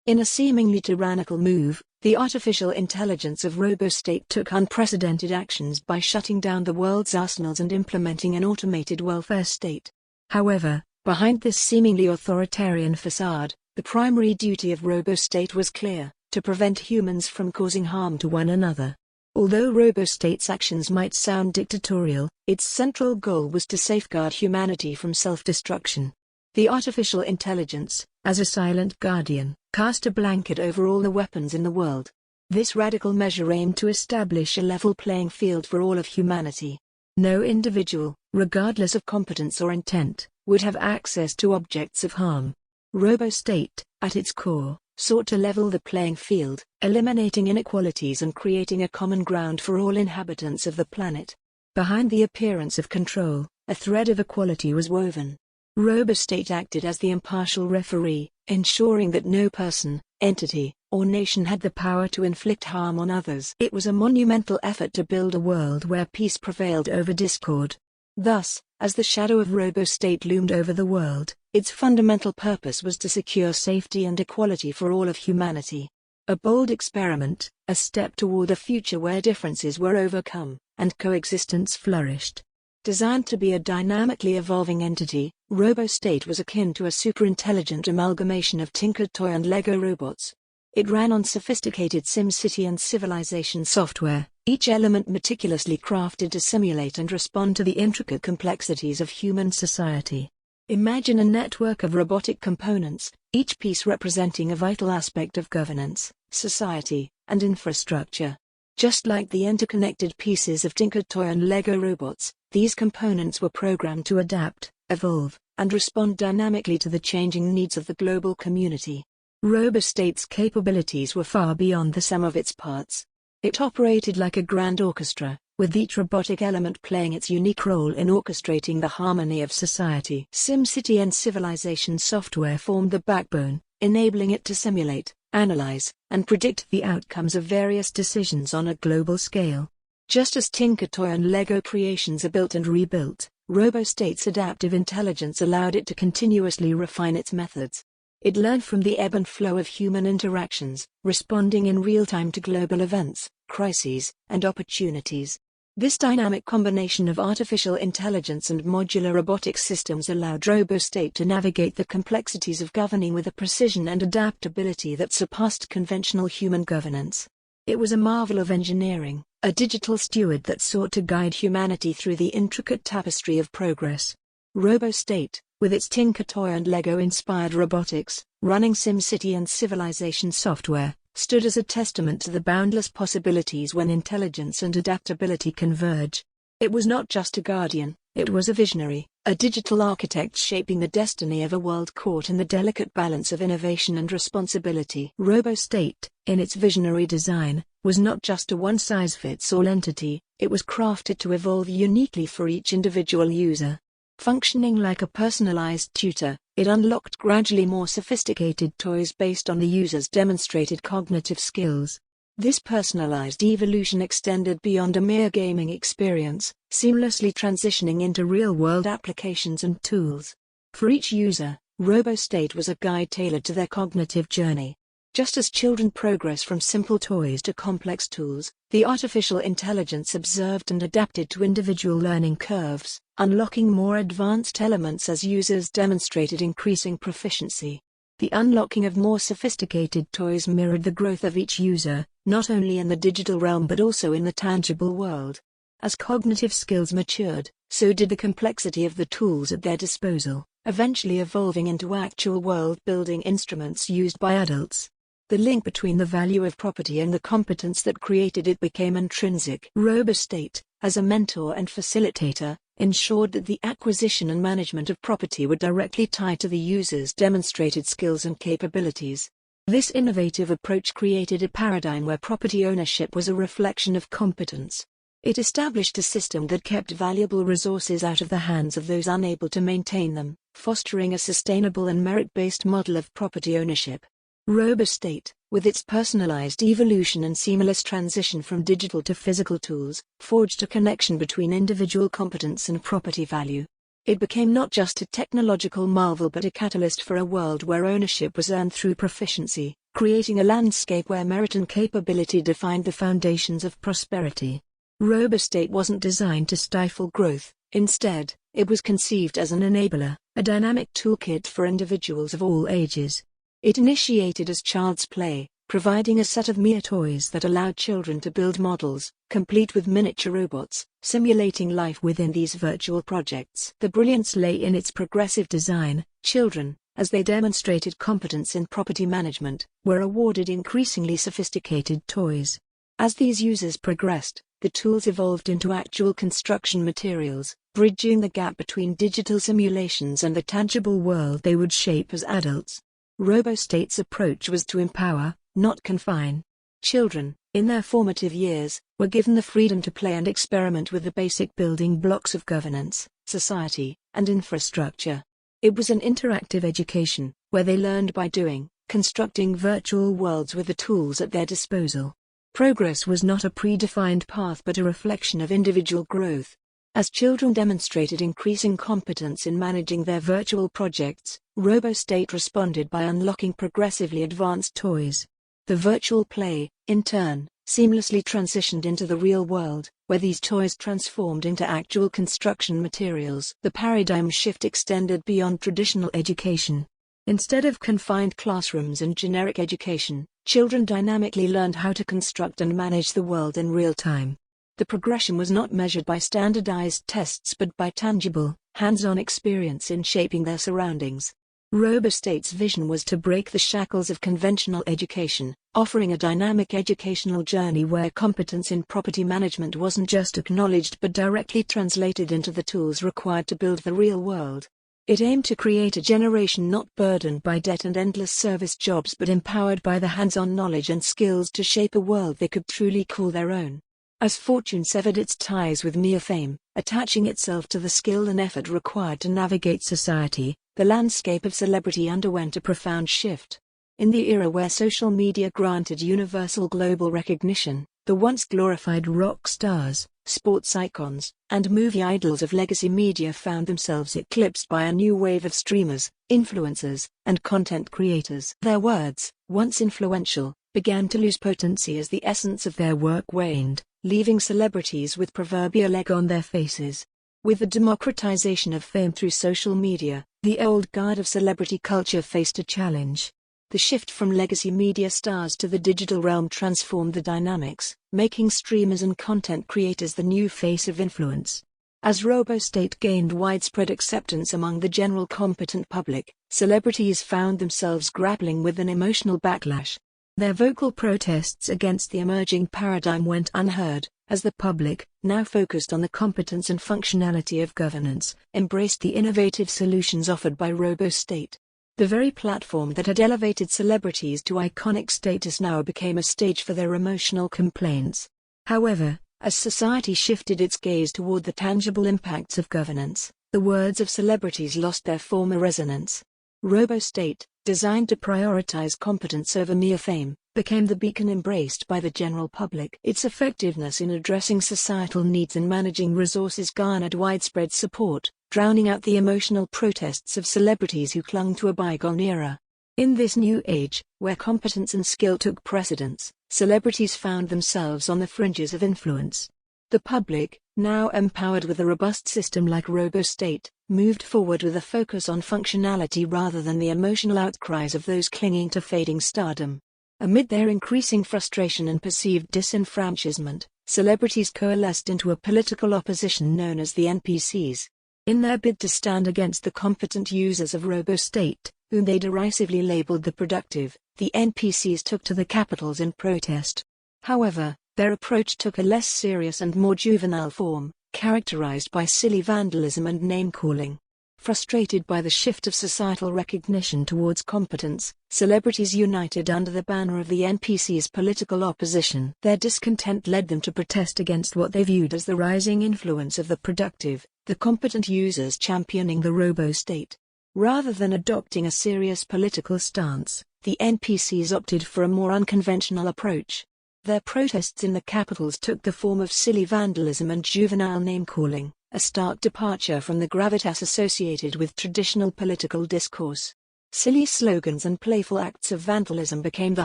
In a seemingly tyrannical move, the artificial intelligence of RoboState took unprecedented actions by shutting down the world's arsenals and implementing an automated welfare state. However, behind this seemingly authoritarian facade, the primary duty of RoboState was clear: to prevent humans from causing harm to one another. Although RoboState's actions might sound dictatorial, its central goal was to safeguard humanity from self-destruction. The artificial intelligence, as a silent guardian, cast a blanket over all the weapons in the world. This radical measure aimed to establish a level playing field for all of humanity. No individual, regardless of competence or intent, would have access to objects of harm. RoboState, at its core, sought to level the playing field, eliminating inequalities and creating a common ground for all inhabitants of the planet. Behind the appearance of control, a thread of equality was woven. RoboState acted as the impartial referee, ensuring that no person, entity, or nation had the power to inflict harm on others. It was a monumental effort to build a world where peace prevailed over discord. Thus, as the shadow of RoboState loomed over the world, its fundamental purpose was to secure safety and equality for all of humanity. A bold experiment, a step toward a future where differences were overcome, and coexistence flourished. Designed to be a dynamically evolving entity, RoboState was akin to a superintelligent amalgamation of Tinker Toy and Lego robots. It ran on sophisticated SimCity and Civilization software, each element meticulously crafted to simulate and respond to the intricate complexities of human society. Imagine a network of robotic components, each piece representing a vital aspect of governance, society, and infrastructure. Just like the interconnected pieces of Tinker Toy and Lego robots, these components were programmed to adapt, evolve, and respond dynamically to the changing needs of the global community. RoboState's capabilities were far beyond the sum of its parts. It operated like a grand orchestra, with each robotic element playing its unique role in orchestrating the harmony of society. SimCity and Civilization software formed the backbone, enabling it to simulate, analyze, and predict the outcomes of various decisions on a global scale. Just as Tinker Toy and Lego creations are built and rebuilt, RoboState's adaptive intelligence allowed it to continuously refine its methods. It learned from the ebb and flow of human interactions, responding in real time to global events, crises, and opportunities. This dynamic combination of artificial intelligence and modular robotic systems allowed RoboState to navigate the complexities of governing with a precision and adaptability that surpassed conventional human governance. It was a marvel of engineering, a digital steward that sought to guide humanity through the intricate tapestry of progress. RoboState, with its Tinker Toy and Lego-inspired robotics, running SimCity and Civilization software, stood as a testament to the boundless possibilities when intelligence and adaptability converge. It was not just a guardian, it was a visionary, a digital architect shaping the destiny of a world caught in the delicate balance of innovation and responsibility. RoboState, in its visionary design, was not just a one-size-fits-all entity, it was crafted to evolve uniquely for each individual user. Functioning like a personalized tutor, it unlocked gradually more sophisticated toys based on the user's demonstrated cognitive skills. This personalized evolution extended beyond a mere gaming experience, seamlessly transitioning into real-world applications and tools. For each user, RoboState was a guide tailored to their cognitive journey. Just as children progress from simple toys to complex tools, the artificial intelligence observed and adapted to individual learning curves, unlocking more advanced elements as users demonstrated increasing proficiency. The unlocking of more sophisticated toys mirrored the growth of each user, not only in the digital realm but also in the tangible world. As cognitive skills matured, so did the complexity of the tools at their disposal, eventually evolving into actual world-building instruments used by adults. The link between the value of property and the competence that created it became intrinsic. RoboState, as a mentor and facilitator, ensured that the acquisition and management of property were directly tied to the user's demonstrated skills and capabilities. This innovative approach created a paradigm where property ownership was a reflection of competence. It established a system that kept valuable resources out of the hands of those unable to maintain them, fostering a sustainable and merit-based model of property ownership. RoboState, with its personalized evolution and seamless transition from digital to physical tools, forged a connection between individual competence and property value. It became not just a technological marvel but a catalyst for a world where ownership was earned through proficiency, creating a landscape where merit and capability defined the foundations of prosperity. RoboState wasn't designed to stifle growth. Instead, it was conceived as an enabler, a dynamic toolkit for individuals of all ages. It initiated as child's play, providing a set of mere toys that allowed children to build models, complete with miniature robots, simulating life within these virtual projects. The brilliance lay in its progressive design. Children, as they demonstrated competence in property management, were awarded increasingly sophisticated toys. As these users progressed, the tools evolved into actual construction materials, bridging the gap between digital simulations and the tangible world they would shape as adults. RoboState's approach was to empower, not confine. Children, in their formative years, were given the freedom to play and experiment with the basic building blocks of governance, society, and infrastructure. It was an interactive education, where they learned by doing, constructing virtual worlds with the tools at their disposal. Progress was not a predefined path but a reflection of individual growth. As children demonstrated increasing competence in managing their virtual projects, RoboState responded by unlocking progressively advanced toys. The virtual play, in turn, seamlessly transitioned into the real world, where these toys transformed into actual construction materials. The paradigm shift extended beyond traditional education. Instead of confined classrooms and generic education, children dynamically learned how to construct and manage the world in real time. The progression was not measured by standardized tests but by tangible, hands-on experience in shaping their surroundings. RoboState's vision was to break the shackles of conventional education, offering a dynamic educational journey where competence in property management wasn't just acknowledged but directly translated into the tools required to build the real world. It aimed to create a generation not burdened by debt and endless service jobs but empowered by the hands-on knowledge and skills to shape a world they could truly call their own. As fortune severed its ties with mere fame, attaching itself to the skill and effort required to navigate society, the landscape of celebrity underwent a profound shift. In the era where social media granted universal global recognition, the once glorified rock stars, sports icons, and movie idols of legacy media found themselves eclipsed by a new wave of streamers, influencers, and content creators. Their words, once influential, began to lose potency as the essence of their work waned, leaving celebrities with proverbial egg on their faces. With the democratization of fame through social media, the old guard of celebrity culture faced a challenge. The shift from legacy media stars to the digital realm transformed the dynamics, making streamers and content creators the new face of influence. As RoboState gained widespread acceptance among the general competent public, celebrities found themselves grappling with an emotional backlash. Their vocal protests against the emerging paradigm went unheard, as the public, now focused on the competence and functionality of governance, embraced the innovative solutions offered by RoboState. The very platform that had elevated celebrities to iconic status now became a stage for their emotional complaints. However, as society shifted its gaze toward the tangible impacts of governance, the words of celebrities lost their former resonance. RoboState, designed to prioritize competence over mere fame, became the beacon embraced by the general public. Its effectiveness in addressing societal needs and managing resources garnered widespread support, drowning out the emotional protests of celebrities who clung to a bygone era. In this new age, where competence and skill took precedence, celebrities found themselves on the fringes of influence. The public, now empowered with a robust system like RoboState, moved forward with a focus on functionality rather than the emotional outcries of those clinging to fading stardom. Amid their increasing frustration and perceived disenfranchisement, celebrities coalesced into a political opposition known as the NPCs. In their bid to stand against the competent users of RoboState, whom they derisively labeled the productive, the NPCs took to the capitals in protest. However, their approach took a less serious and more juvenile form, characterized by silly vandalism and name-calling. Frustrated by the shift of societal recognition towards competence, celebrities united under the banner of the NPC's political opposition. Their discontent led them to protest against what they viewed as the rising influence of the productive, the competent users championing the RoboState. Rather than adopting a serious political stance, the NPCs opted for a more unconventional approach. Their protests in the capitals took the form of silly vandalism and juvenile name-calling, a stark departure from the gravitas associated with traditional political discourse. Silly slogans and playful acts of vandalism became the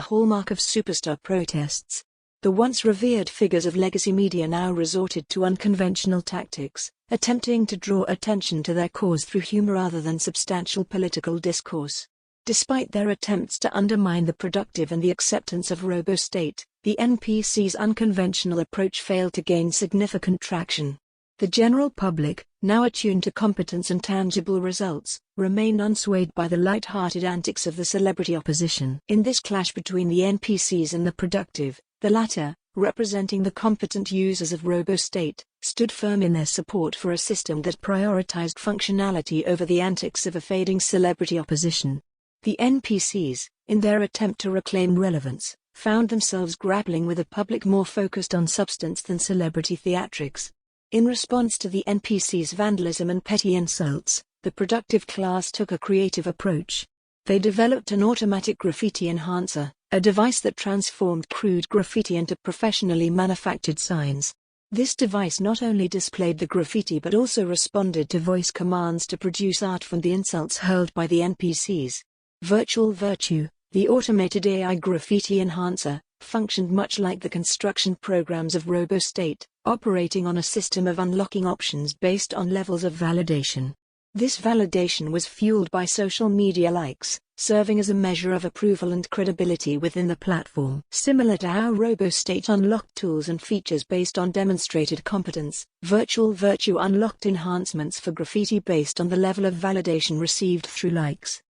hallmark of superstar protests. The once revered figures of legacy media now resorted to unconventional tactics, attempting to draw attention to their cause through humor rather than substantial political discourse. Despite their attempts to undermine the productive and the acceptance of RoboState, the NPC's unconventional approach failed to gain significant traction. The general public, now attuned to competence and tangible results, remain unswayed by the light-hearted antics of the celebrity opposition. In this clash between the NPCs and the productive, the latter, representing the competent users of RoboState, stood firm in their support for a system that prioritized functionality over the antics of a fading celebrity opposition. The NPCs, in their attempt to reclaim relevance, found themselves grappling with a public more focused on substance than celebrity theatrics. In response to the NPCs' vandalism and petty insults, the productive class took a creative approach. They developed an automatic graffiti enhancer, a device that transformed crude graffiti into professionally manufactured signs. This device not only displayed the graffiti but also responded to voice commands to produce art from the insults hurled by the NPCs. Virtual Virtue, the automated AI graffiti enhancer, functioned much like the construction programs of RoboState, operating on a system of unlocking options based on levels of validation. This validation was fueled by social media likes, serving as a measure of approval and credibility within the platform. Similar to how RoboState unlocked tools and features based on demonstrated competence, Virtual Virtue unlocked enhancements for graffiti based on the level of validation received through likes.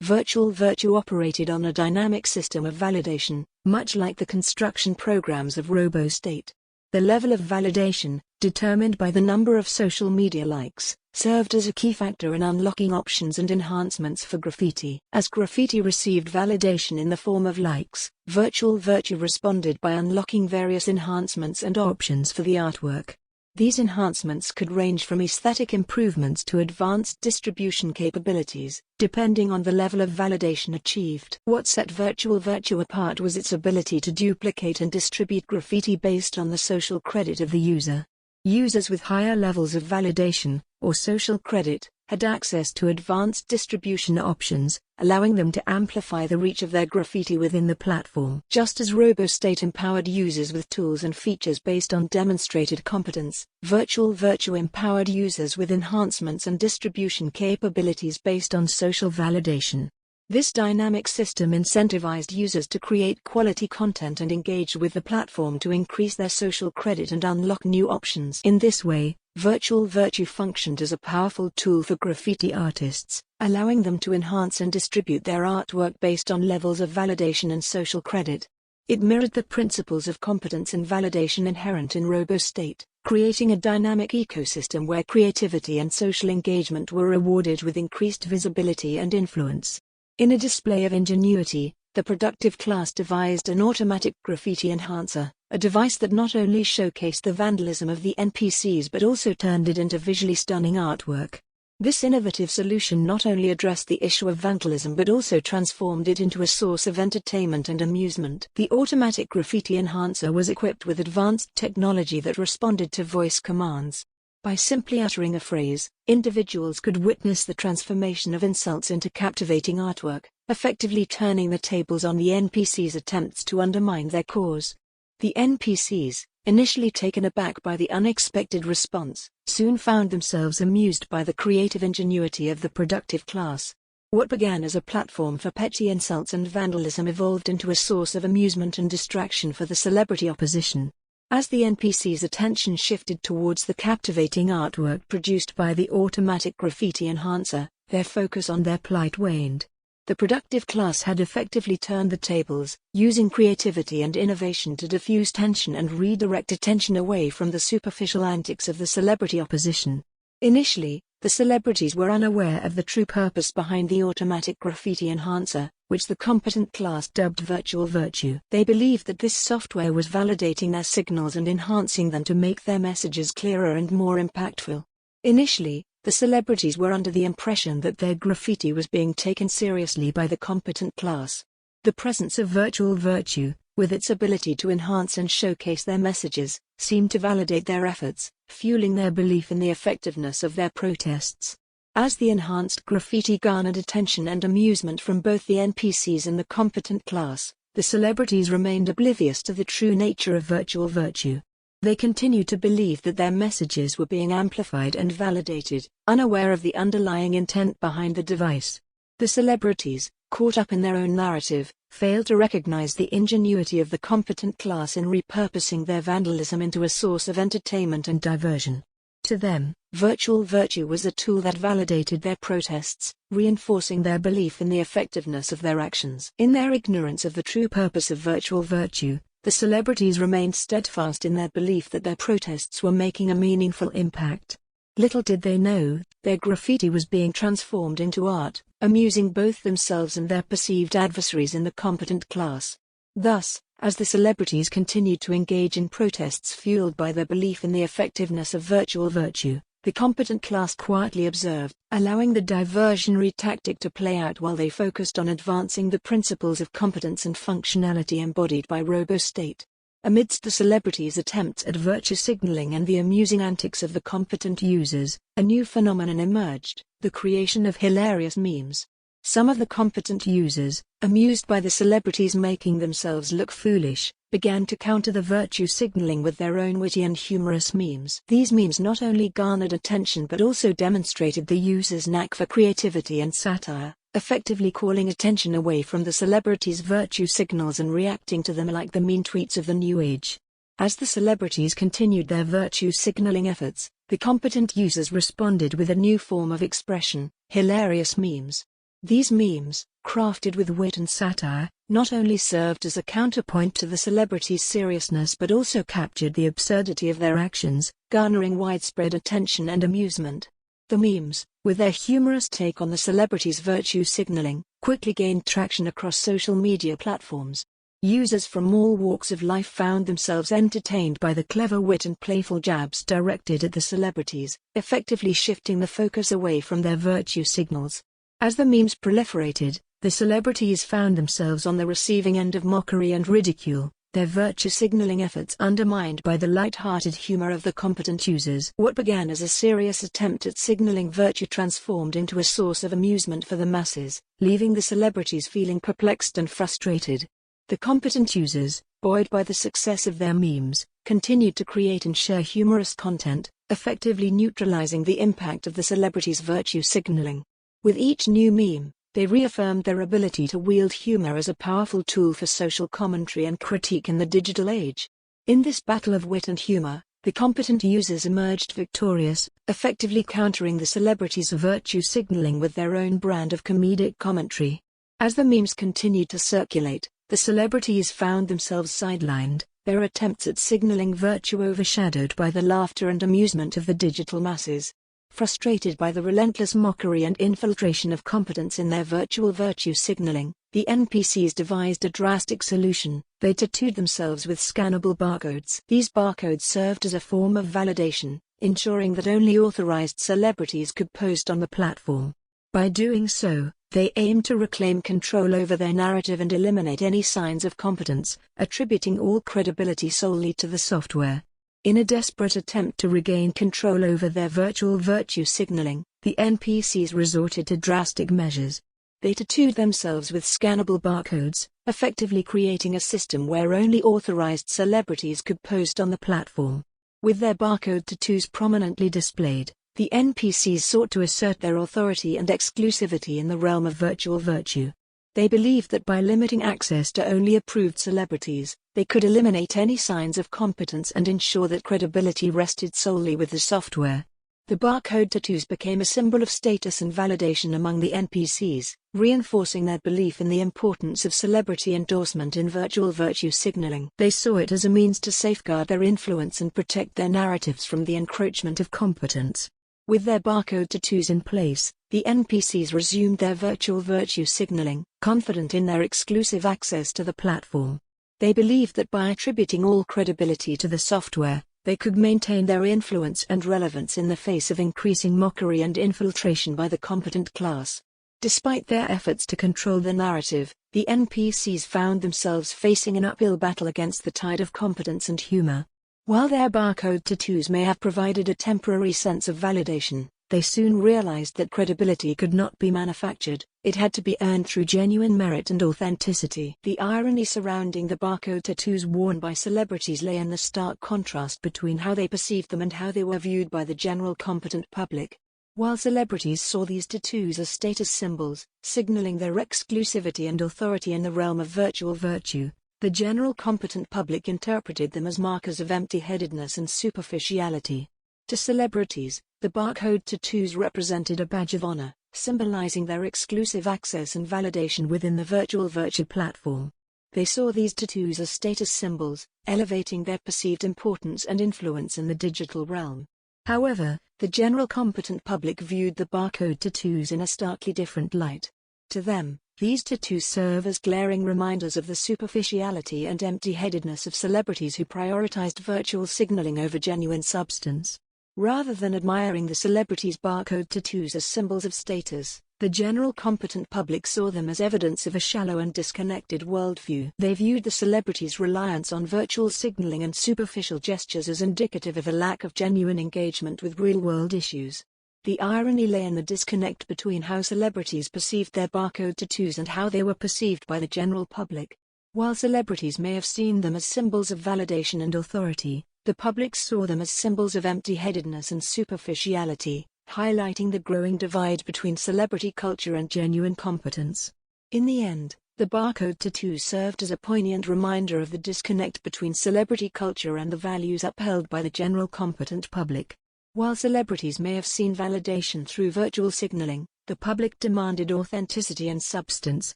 Virtual Virtue operated on a dynamic system of validation, much like the construction programs of RoboState. The level of validation, determined by the number of social media likes, served as a key factor in unlocking options and enhancements for graffiti. As graffiti received validation in the form of likes, Virtual Virtue responded by unlocking various enhancements and options for the artwork. These enhancements could range from aesthetic improvements to advanced distribution capabilities, depending on the level of validation achieved. What set Virtual Virtue apart was its ability to duplicate and distribute graffiti based on the social credit of the user. Users with higher levels of validation, or social credit, had access to advanced distribution options, allowing them to amplify the reach of their graffiti within the platform. Just as RoboState empowered users with tools and features based on demonstrated competence, Virtual Virtue empowered users with enhancements and distribution capabilities based on social validation. This dynamic system incentivized users to create quality content and engage with the platform to increase their social credit and unlock new options. In this way, Virtual Virtue functioned as a powerful tool for graffiti artists, allowing them to enhance and distribute their artwork based on levels of validation and social credit. It mirrored the principles of competence and validation inherent in RoboState, creating a dynamic ecosystem where creativity and social engagement were rewarded with increased visibility and influence. In a display of ingenuity, the productive class devised an automatic graffiti enhancer, a device that not only showcased the vandalism of the NPCs but also turned it into visually stunning artwork. This innovative solution not only addressed the issue of vandalism but also transformed it into a source of entertainment and amusement. The automatic graffiti enhancer was equipped with advanced technology that responded to voice commands. By simply uttering a phrase, individuals could witness the transformation of insults into captivating artwork, effectively turning the tables on the NPCs' attempts to undermine their cause. The NPCs, initially taken aback by the unexpected response, soon found themselves amused by the creative ingenuity of the productive class. What began as a platform for petty insults and vandalism evolved into a source of amusement and distraction for the celebrity opposition. As the NPC's attention shifted towards the captivating artwork produced by the automatic graffiti enhancer, their focus on their plight waned. The productive class had effectively turned the tables, using creativity and innovation to diffuse tension and redirect attention away from the superficial antics of the celebrity opposition. Initially, the celebrities were unaware of the true purpose behind the automatic graffiti enhancer, which the competent class dubbed Virtual Virtue. They believed that this software was validating their signals and enhancing them to make their messages clearer and more impactful. Initially, the celebrities were under the impression that their graffiti was being taken seriously by the competent class. The presence of Virtual Virtue, with its ability to enhance and showcase their messages, seemed to validate their efforts, fueling their belief in the effectiveness of their protests. As the enhanced graffiti garnered attention and amusement from both the NPCs and the competent class, the celebrities remained oblivious to the true nature of virtual virtue. They continued to believe that their messages were being amplified and validated, unaware of the underlying intent behind the device. The celebrities, caught up in their own narrative, failed to recognize the ingenuity of the competent class in repurposing their vandalism into a source of entertainment and diversion. To them, virtual virtue was a tool that validated their protests, reinforcing their belief in the effectiveness of their actions. In their ignorance of the true purpose of virtual virtue, the celebrities remained steadfast in their belief that their protests were making a meaningful impact. Little did they know, their graffiti was being transformed into art, amusing both themselves and their perceived adversaries in the competent class. Thus, as the celebrities continued to engage in protests fueled by their belief in the effectiveness of virtual virtue, the competent class quietly observed, allowing the diversionary tactic to play out while they focused on advancing the principles of competence and functionality embodied by RoboState. Amidst the celebrities' attempts at virtue signaling and the amusing antics of the competent users, a new phenomenon emerged: the creation of hilarious memes. Some of the competent users, amused by the celebrities making themselves look foolish, began to counter the virtue signaling with their own witty and humorous memes. These memes not only garnered attention but also demonstrated the users' knack for creativity and satire, effectively calling attention away from the celebrities' virtue signals and reacting to them like the mean tweets of the new age. As the celebrities continued their virtue signaling efforts, the competent users responded with a new form of expression: hilarious memes. These memes, crafted with wit and satire, not only served as a counterpoint to the celebrities' seriousness but also captured the absurdity of their actions, garnering widespread attention and amusement. The memes, with their humorous take on the celebrities' virtue signaling, quickly gained traction across social media platforms. Users from all walks of life found themselves entertained by the clever wit and playful jabs directed at the celebrities, effectively shifting the focus away from their virtue signals. As the memes proliferated, the celebrities found themselves on the receiving end of mockery and ridicule, their virtue signaling efforts undermined by the light-hearted humor of the competent users. What began as a serious attempt at signaling virtue transformed into a source of amusement for the masses, leaving the celebrities feeling perplexed and frustrated. The competent users, buoyed by the success of their memes, continued to create and share humorous content, effectively neutralizing the impact of the celebrities' virtue signaling. With each new meme, they reaffirmed their ability to wield humor as a powerful tool for social commentary and critique in the digital age. In this battle of wit and humor, the competent users emerged victorious, effectively countering the celebrities' virtue signaling with their own brand of comedic commentary. As the memes continued to circulate, the celebrities found themselves sidelined, their attempts at signaling virtue overshadowed by the laughter and amusement of the digital masses. Frustrated by the relentless mockery and infiltration of competence in their virtual virtue signaling, the NPCs devised a drastic solution. They tattooed themselves with scannable barcodes. These barcodes served as a form of validation, ensuring that only authorized celebrities could post on the platform. By doing so, they aimed to reclaim control over their narrative and eliminate any signs of competence, attributing all credibility solely to the software. In a desperate attempt to regain control over their virtual virtue signaling, the NPCs resorted to drastic measures. They tattooed themselves with scannable barcodes, effectively creating a system where only authorized celebrities could post on the platform. With their barcode tattoos prominently displayed, the NPCs sought to assert their authority and exclusivity in the realm of virtual virtue. They believed that by limiting access to only approved celebrities, they could eliminate any signs of competence and ensure that credibility rested solely with the software. The barcode tattoos became a symbol of status and validation among the NPCs, reinforcing their belief in the importance of celebrity endorsement in virtual virtue signaling. They saw it as a means to safeguard their influence and protect their narratives from the encroachment of competence. With their barcode tattoos in place, the NPCs resumed their virtual virtue signaling, confident in their exclusive access to the platform. They believed that by attributing all credibility to the software, they could maintain their influence and relevance in the face of increasing mockery and infiltration by the competent class. Despite their efforts to control the narrative, the NPCs found themselves facing an uphill battle against the tide of competence and humor. While their barcode tattoos may have provided a temporary sense of validation, They soon realized that credibility could not be manufactured, it had to be earned through genuine merit and authenticity. The irony surrounding the barcode tattoos worn by celebrities lay in the stark contrast between how they perceived them and how they were viewed by the general competent public. While celebrities saw these tattoos as status symbols, signaling their exclusivity and authority in the realm of virtual virtue, the general competent public interpreted them as markers of empty-headedness and superficiality. To celebrities, the barcode tattoos represented a badge of honor, symbolizing their exclusive access and validation within the virtual virtue platform. They saw these tattoos as status symbols, elevating their perceived importance and influence in the digital realm. However, the general competent public viewed the barcode tattoos in a starkly different light. To them, these tattoos serve as glaring reminders of the superficiality and empty-headedness of celebrities who prioritized virtual signaling over genuine substance. Rather than admiring the celebrities' barcode tattoos as symbols of status, the general competent public saw them as evidence of a shallow and disconnected worldview. They viewed the celebrities' reliance on virtual signaling and superficial gestures as indicative of a lack of genuine engagement with real-world issues. The irony lay in the disconnect between how celebrities perceived their barcode tattoos and how they were perceived by the general public. While celebrities may have seen them as symbols of validation and authority, the public saw them as symbols of empty-headedness and superficiality, highlighting the growing divide between celebrity culture and genuine competence. In the end, the barcode tattoo served as a poignant reminder of the disconnect between celebrity culture and the values upheld by the general competent public. While celebrities may have seen validation through virtual signaling, the public demanded authenticity and substance,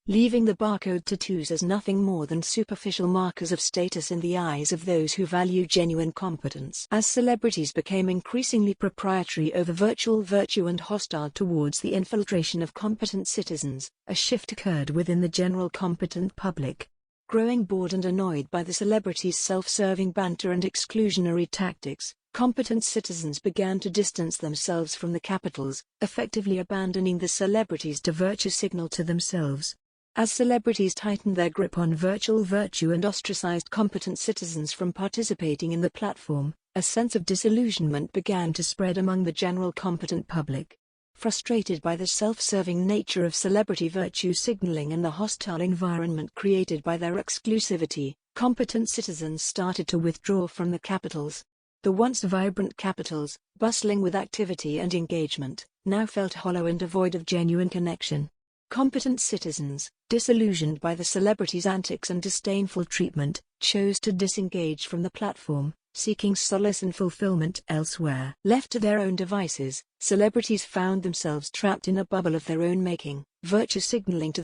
leaving the barcode tattoos as nothing more than superficial markers of status in the eyes of those who value genuine competence. As celebrities became increasingly proprietary over virtual virtue and hostile towards the infiltration of competent citizens, a shift occurred within the general competent public. Growing bored and annoyed by the celebrities' self-serving banter and exclusionary tactics, competent citizens began to distance themselves from the capitals, effectively abandoning the celebrities to virtue signal to themselves. As celebrities tightened their grip on virtual virtue and ostracized competent citizens from participating in the platform, a sense of disillusionment began to spread among the general competent public. Frustrated by the self-serving nature of celebrity virtue signaling and the hostile environment created by their exclusivity, competent citizens started to withdraw from the capitals. The once vibrant capitals, bustling with activity and engagement, now felt hollow and devoid of genuine connection. Competent citizens, disillusioned by the celebrities' antics and disdainful treatment, chose to disengage from the platform, seeking solace and fulfillment elsewhere. Left to their own devices, celebrities found themselves trapped in a bubble of their own making, virtue signaling to